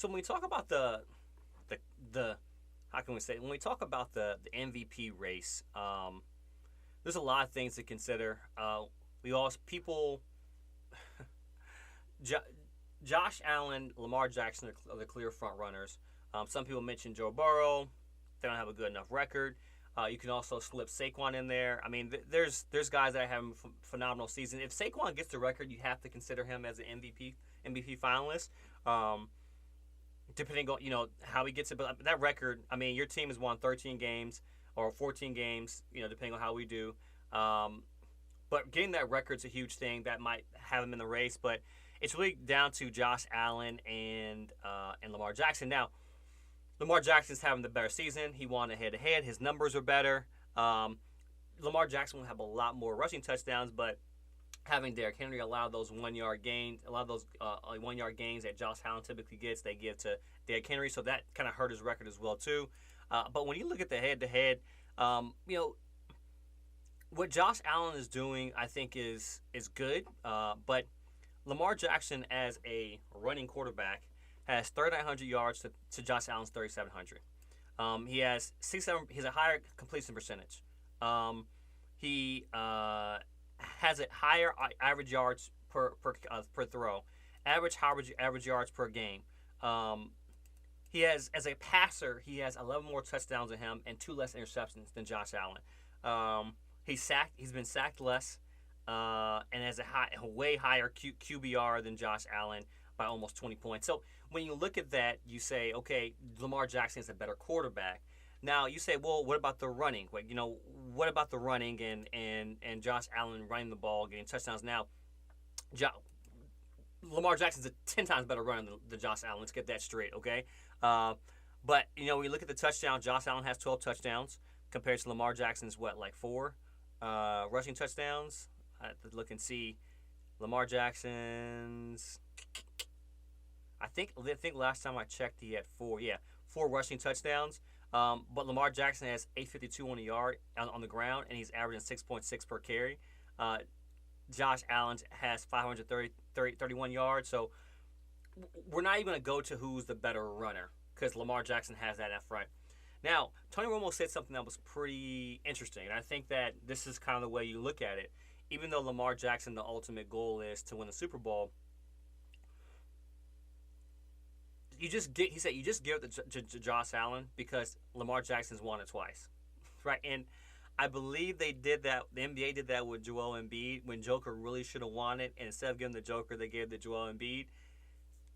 So when we talk about the the how can we say when we talk about the MVP race, there's a lot of things to consider. We also people jo- Josh Allen, Lamar Jackson are the clear front runners. Some people mention Joe Burrow. They don't have a good enough record. You can also slip Saquon in there. I mean, there's guys that have a phenomenal season. If Saquon gets the record, you have to consider him as an MVP finalist. Um, Depending on how he gets it, but that record. I mean, your team has won 13 games or 14 games. Depending on how we do. Um, but getting that record's a huge thing that might have him in the race. But it's really down to Josh Allen and Lamar Jackson. Now, Lamar Jackson's having the better season. He won a head-to-head. His numbers are better. Um, Lamar Jackson will have a lot more rushing touchdowns, but having Derrick Henry allow those 1 yard gains, a lot of those 1 yard gains that Josh Allen typically gets, they give to Derrick Henry. So that kind of hurt his record as well too. But when you look at the head-to-head, you know what Josh Allen is doing, I think is good. But Lamar Jackson as a running quarterback has 3,900 yards to Josh Allen's 3,700. He has 67. He has a higher completion percentage. He has a higher average yards per throw, average yards per game. Um, he has as a passer, he has 11 more touchdowns than him and 2 less interceptions than Josh Allen. He's been sacked less, and has a way higher QBR than Josh Allen by almost 20 points. So when you look at that, you say, okay, Lamar Jackson is a better quarterback. Now you say, well, what about the running? What about the running and Josh Allen running the ball, getting touchdowns? Now, Lamar Jackson's a 10 times better runner than Josh Allen. Let's get that straight, okay? But when you look at the touchdowns, Josh Allen has 12 touchdowns compared to Lamar Jackson's like 4 rushing touchdowns. I have to look and see Lamar Jackson's. I think last time I checked, he had 4. Yeah, 4 rushing touchdowns. But Lamar Jackson has 852 on the yard on the ground, and he's averaging 6.6 per carry. Josh Allen has 531 yards. So we're not even going to go to who's the better runner because Lamar Jackson has that up front. Now, Tony Romo said something that was pretty interesting, and I think that this is kind of the way you look at it. Even though Lamar Jackson, the ultimate goal is to win the Super Bowl, he said you just give it to Josh Allen because Lamar Jackson's won it twice, right? And I believe they did that. The NBA did that with Joel Embiid when Joker really should have won it, and instead of giving the Joker, they gave the Joel Embiid.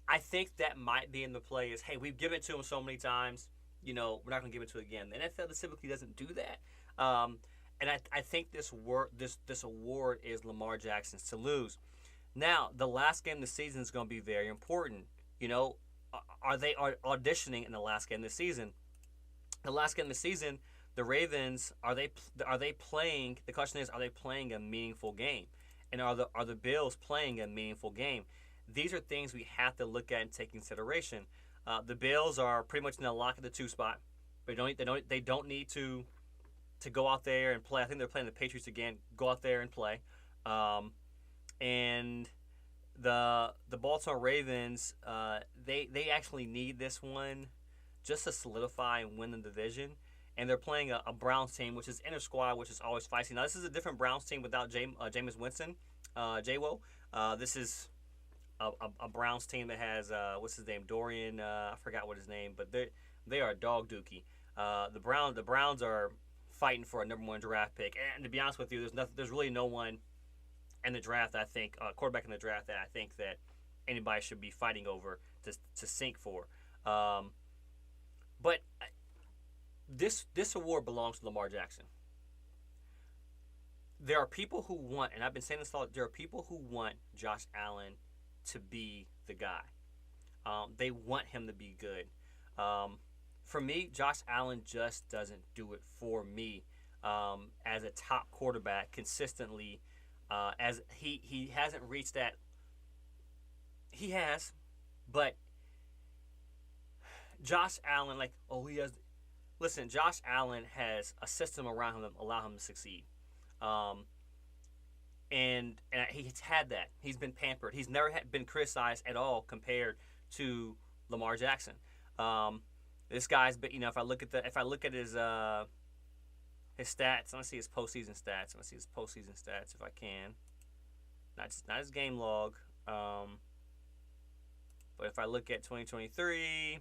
I think that might be in the play is, hey, we've given it to him so many times, we're not going to give it to him again. The NFL typically doesn't do that, and I think this award is Lamar Jackson's to lose. Now, the last game of the season is going to be very important. Are they auditioning in the last game of the season? The last game of the season, the Ravens are they playing? The question is, are they playing a meaningful game? And are the Bills playing a meaningful game? These are things we have to look at and take consideration. The Bills are pretty much in the lock at the 2 spot. They don't need to go out there and play. I think they're playing the Patriots again. Go out there and play. And the Baltimore Ravens, they actually need this one just to solidify and win the division. And they're playing a Browns team, which is inner squad, which is always feisty. Now, this is a different Browns team without Jameis Winston, J-Wo. This is a Browns team that has, what's his name, Dorian, I forgot what his name, but they are a dog dookie. The Browns are fighting for a number 1 draft pick. And to be honest with you, there's really no one in the draft, I think, quarterback in the draft that I think that anybody should be fighting over to sink for. But this award belongs to Lamar Jackson. There are people who want, and I've been saying this a lot, there are people who want Josh Allen to be the guy. They want him to be good. For me, Josh Allen just doesn't do it for me as a top quarterback consistently. As he hasn't reached that. He has, but Josh Allen, he has. Listen, Josh Allen has a system around him that allow him to succeed, and he's had that. He's been pampered. He's never been criticized at all compared to Lamar Jackson. This guy's, but if I look at his stats, I want to see his postseason stats. I want to see his postseason stats if I can. Not his game log. But if I look at 2023,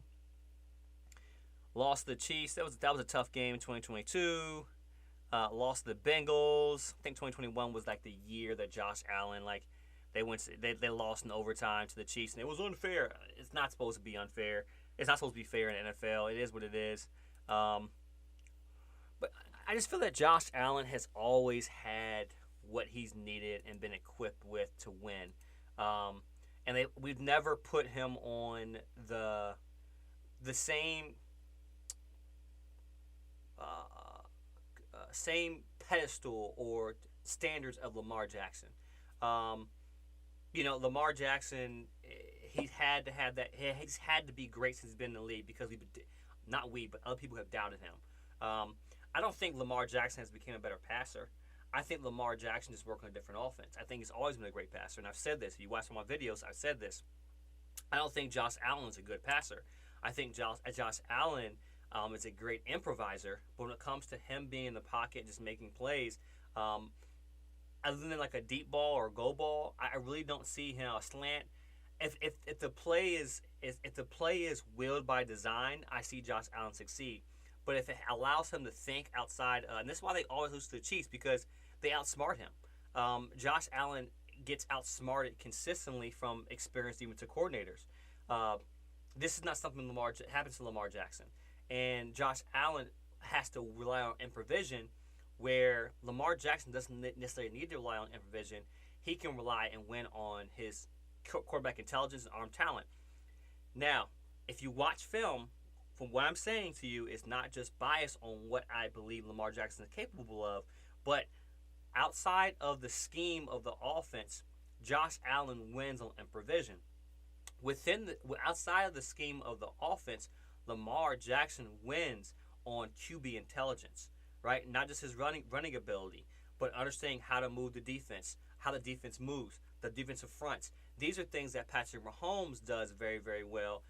lost to the Chiefs. That was a tough game in 2022. Lost to the Bengals. I think 2021 was like the year that Josh Allen they lost in overtime to the Chiefs, and it was unfair. It's not supposed to be unfair. It's not supposed to be fair in the NFL. It is what it is. But I just feel that Josh Allen has always had what he's needed and been equipped with to win. And we've never put him on the same same pedestal or standards of Lamar Jackson. Lamar Jackson, he's had to have that. He's had to be great since he's been in the league because but other people have doubted him. I don't think Lamar Jackson has become a better passer. I think Lamar Jackson is working on a different offense. I think he's always been a great passer, and I've said this. If you watch some of my videos, I've said this. I don't think Josh Allen is a good passer. I think Josh Allen is a great improviser, but when it comes to him being in the pocket and just making plays, other than like a deep ball or a go ball, I really don't see him a slant. If the play is willed by design, I see Josh Allen succeed. But if it allows him to think outside, and this is why they always lose to the Chiefs, because they outsmart him. Josh Allen gets outsmarted consistently from experienced defensive coordinators. This is not something happens to Lamar Jackson. And Josh Allen has to rely on improvisation, where Lamar Jackson doesn't necessarily need to rely on improvisation. He can rely and win on his quarterback intelligence and arm talent. Now, if you watch film, from what I'm saying to you, is not just biased on what I believe Lamar Jackson is capable of, but outside of the scheme of the offense, Josh Allen wins on improvisation. Outside of the scheme of the offense, Lamar Jackson wins on QB intelligence, right? Not just his running ability, but understanding how to move the defense, how the defense moves, the defensive fronts. These are things that Patrick Mahomes does very, very well.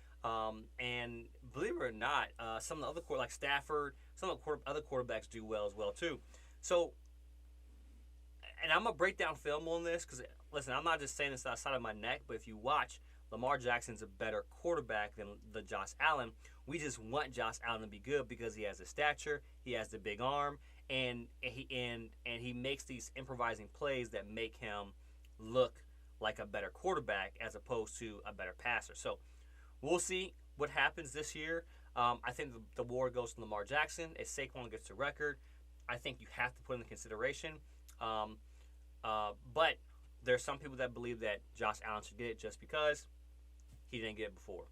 And believe it or not, some of the other like Stafford, some of the other quarterbacks do well as well too. So, and I'm gonna break down film on this because listen, I'm not just saying this outside of my neck, but if you watch, Lamar Jackson's a better quarterback than the Josh Allen. We just want Josh Allen to be good because he has the stature, he has the big arm, and he makes these improvising plays that make him look like a better quarterback as opposed to a better passer. So we'll see what happens this year. I think the award goes to Lamar Jackson. If Saquon gets the record, I think you have to put in consideration. But there's some people that believe that Josh Allen should get it just because he didn't get it before.